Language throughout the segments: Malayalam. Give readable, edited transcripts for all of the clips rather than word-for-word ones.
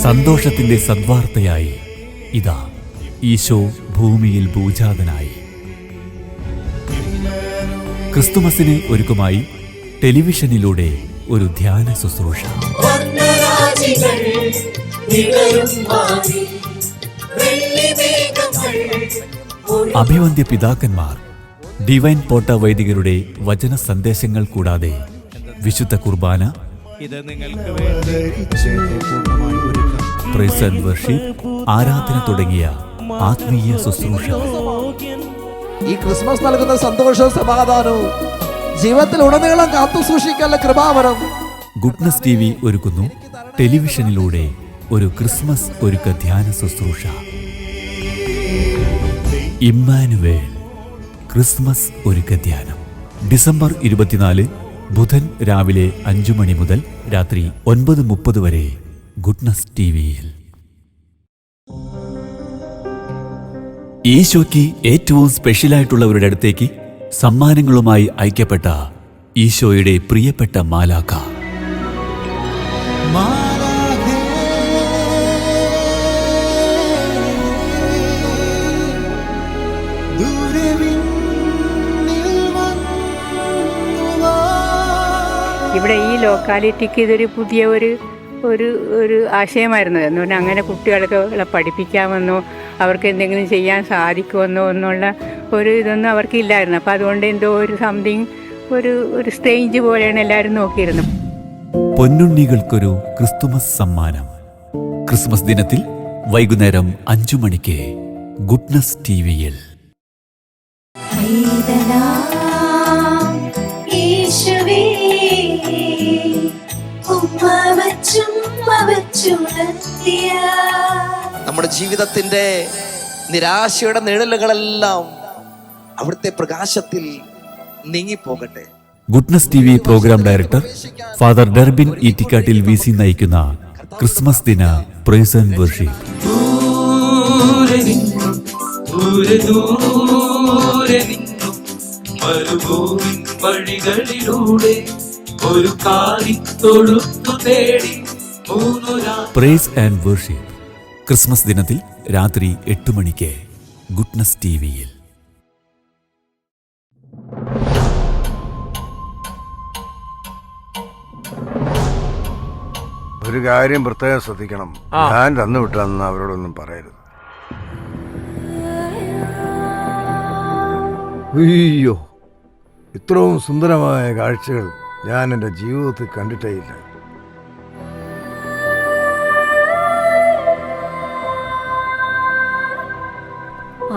സന്തോഷത്തിന്റെ സദ്വാർത്തയായി ഇതാ ഈശോ ഭൂമിയിൽ ഭൂജാതനായി. ക്രിസ്തുമസിന് ഒരുക്കമായി ടെലിവിഷനിലൂടെ ഒരു ധ്യാന ശുശ്രൂഷ. അഭിവന്ദ്യ പിതാക്കന്മാർ, ഡിവൈൻ പോട്ട വൈദികരുടെ വചന സന്ദേശങ്ങൾ കൂടാതെ വിശുദ്ധ കുർബാന, പ്രൈസ് ആൻഡ് വർഷിപ്പ്, ആരാധന തുടങ്ങിയ ആത്മീയ ശുശ്രൂഷ. ഈ ക്രിസ്മസ് നൽകുന്ന സന്തോഷവും സമാധാനവും ജീവിതത്തിൽ ഉടനീളം കാത്തു സൂക്ഷിക്കാനുള്ള കൃപാവരം ഗുഡ്നസ് TV ഒരുക്കുന്നു ടെലിവിഷനിലൂടെ ഒരു ക്രിസ്മസ് ഒരുക്ക ധ്യാന ശുശ്രൂഷ. ഇമ്മാനുവേൽ ക്രിസ്മസ് ഒരുക്ക ധ്യാനം. ഡിസംബർ 24 ബുധൻ രാവിലെ 5 മണി മുതൽ രാത്രി 9:30 വരെ ഗുഡ്നസ് TVയിൽ. ഈശോയ്ക്ക് ഏറ്റവും സ്പെഷ്യലായിട്ടുള്ളവരുടെ അടുത്തേക്ക് സമ്മാനങ്ങളുമായി അയക്കപ്പെട്ട ഈശോയുടെ പ്രിയപ്പെട്ട മാലാഖ. ഇവിടെ ഈ ലോക്കാലിറ്റിക്ക് ഇതൊരു പുതിയ ഒരു ആശയമായിരുന്നു. എന്ന് പറഞ്ഞാൽ അങ്ങനെ കുട്ടികൾക്ക് പഠിപ്പിക്കാമെന്നോ അവർക്ക് എന്തെങ്കിലും ചെയ്യാൻ സാധിക്കുമെന്നോ എന്നുള്ള ഒരു ഇതൊന്നും അവർക്കില്ലായിരുന്നു. അപ്പോൾ അതുകൊണ്ട് എന്തോ ഒരു സംതിങ് ഒരു സ്റ്റേഞ്ച് പോലെയാണ് എല്ലാവരും നോക്കിയിരുന്നത്. പൊന്നുണ്ണികൾക്കൊരു ക്രിസ്തുമസ് സമ്മാനം. ക്രിസ്മസ് ദിനത്തിൽ വൈകുന്നേരം 5 മണിക്ക് ഗുഡ്നസ് TVയിൽ. നമ്മുടെ ജീവിതത്തിന്റെ നിരാശയുടെ നിഴലുകളെല്ലാം അവിടുത്തെ പ്രകാശത്തിൽ നീങ്ങിപ്പോകട്ടെ. Goodness TV programme director father Derbin Eettikkattil VC നയിക്കുന്ന ക്രിസ്മസ് ദിന praise and worship. Praise and worship Christmas ദിനത്തിൽ രാത്രി 8 മണിക്ക് ഗുഡ്നസ് TVയിൽ. ഒരു കാര്യം പ്രത്യേകം ശ്രദ്ധിക്കണം. ഞാൻ തന്നു വിട്ടാന്ന് അവരോടൊന്നും പറയരുത്. അയ്യോ, ഇത്രയും സുന്ദരമായ കാഴ്ചകൾ ഞാൻ എൻ്റെ ജീവിതത്തിൽ കണ്ടിട്ടേ ഇല്ല.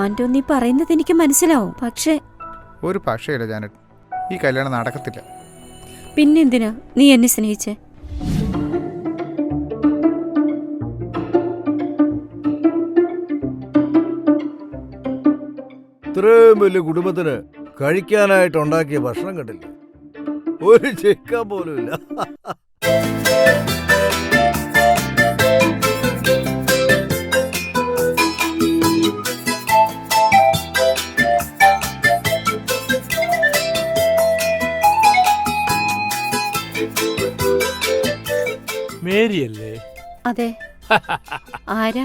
ആന്റോ, നീ പറയുന്നത് എനിക്ക് മനസ്സിലാവും. പക്ഷേ ഒരു പക്ഷേയില്ല ജാനറ്റ്, ഈ കല്യാണം നടക്കത്തില്ല. പിന്നെന്തിനാ നീ എന്നെ സ്നേഹിച്ചേ? ഇത്രയും വലിയ കുടുംബത്തിന് കഴിക്കാനായിട്ട് ഉണ്ടാക്കിയ ഭക്ഷണം കണ്ടില്ലേ? ഒരു ചിക്കൻ പോലും ഇല്ല. മേരിയല്ലേ? അതെ. ആരാ?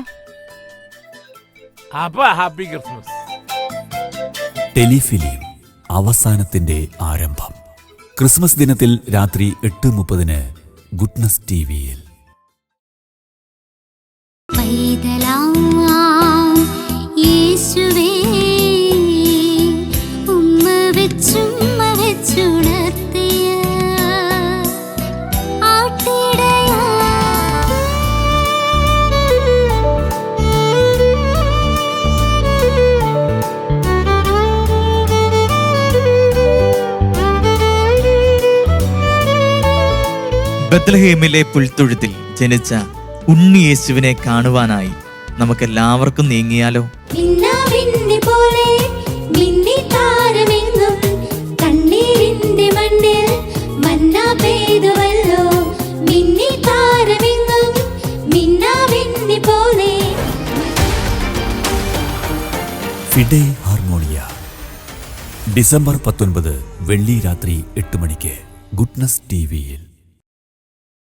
അപ്പൊ ഹാപ്പി ക്രിസ്മസ്. ടെലിഫിലിം അവസാനത്തിന്റെ ആരംഭം. ക്രിസ്മസ് ദിനത്തിൽ രാത്രി 8:30 ഗുഡ്നസ് TVയിൽ. ബത്ലഹേമിലെ പുൽത്തൊഴുത്തിൽ ജനിച്ച ഉണ്ണി യേശുവിനെ കാണുവാനായി നമുക്കെല്ലാവർക്കും നീങ്ങിയാലോ? ഫിഡെ ഹാർമോണിയ. ഡിസംബർ 19 വെള്ളി രാത്രി 8 മണിക്ക് ഗുഡ്നസ് TVയിൽ.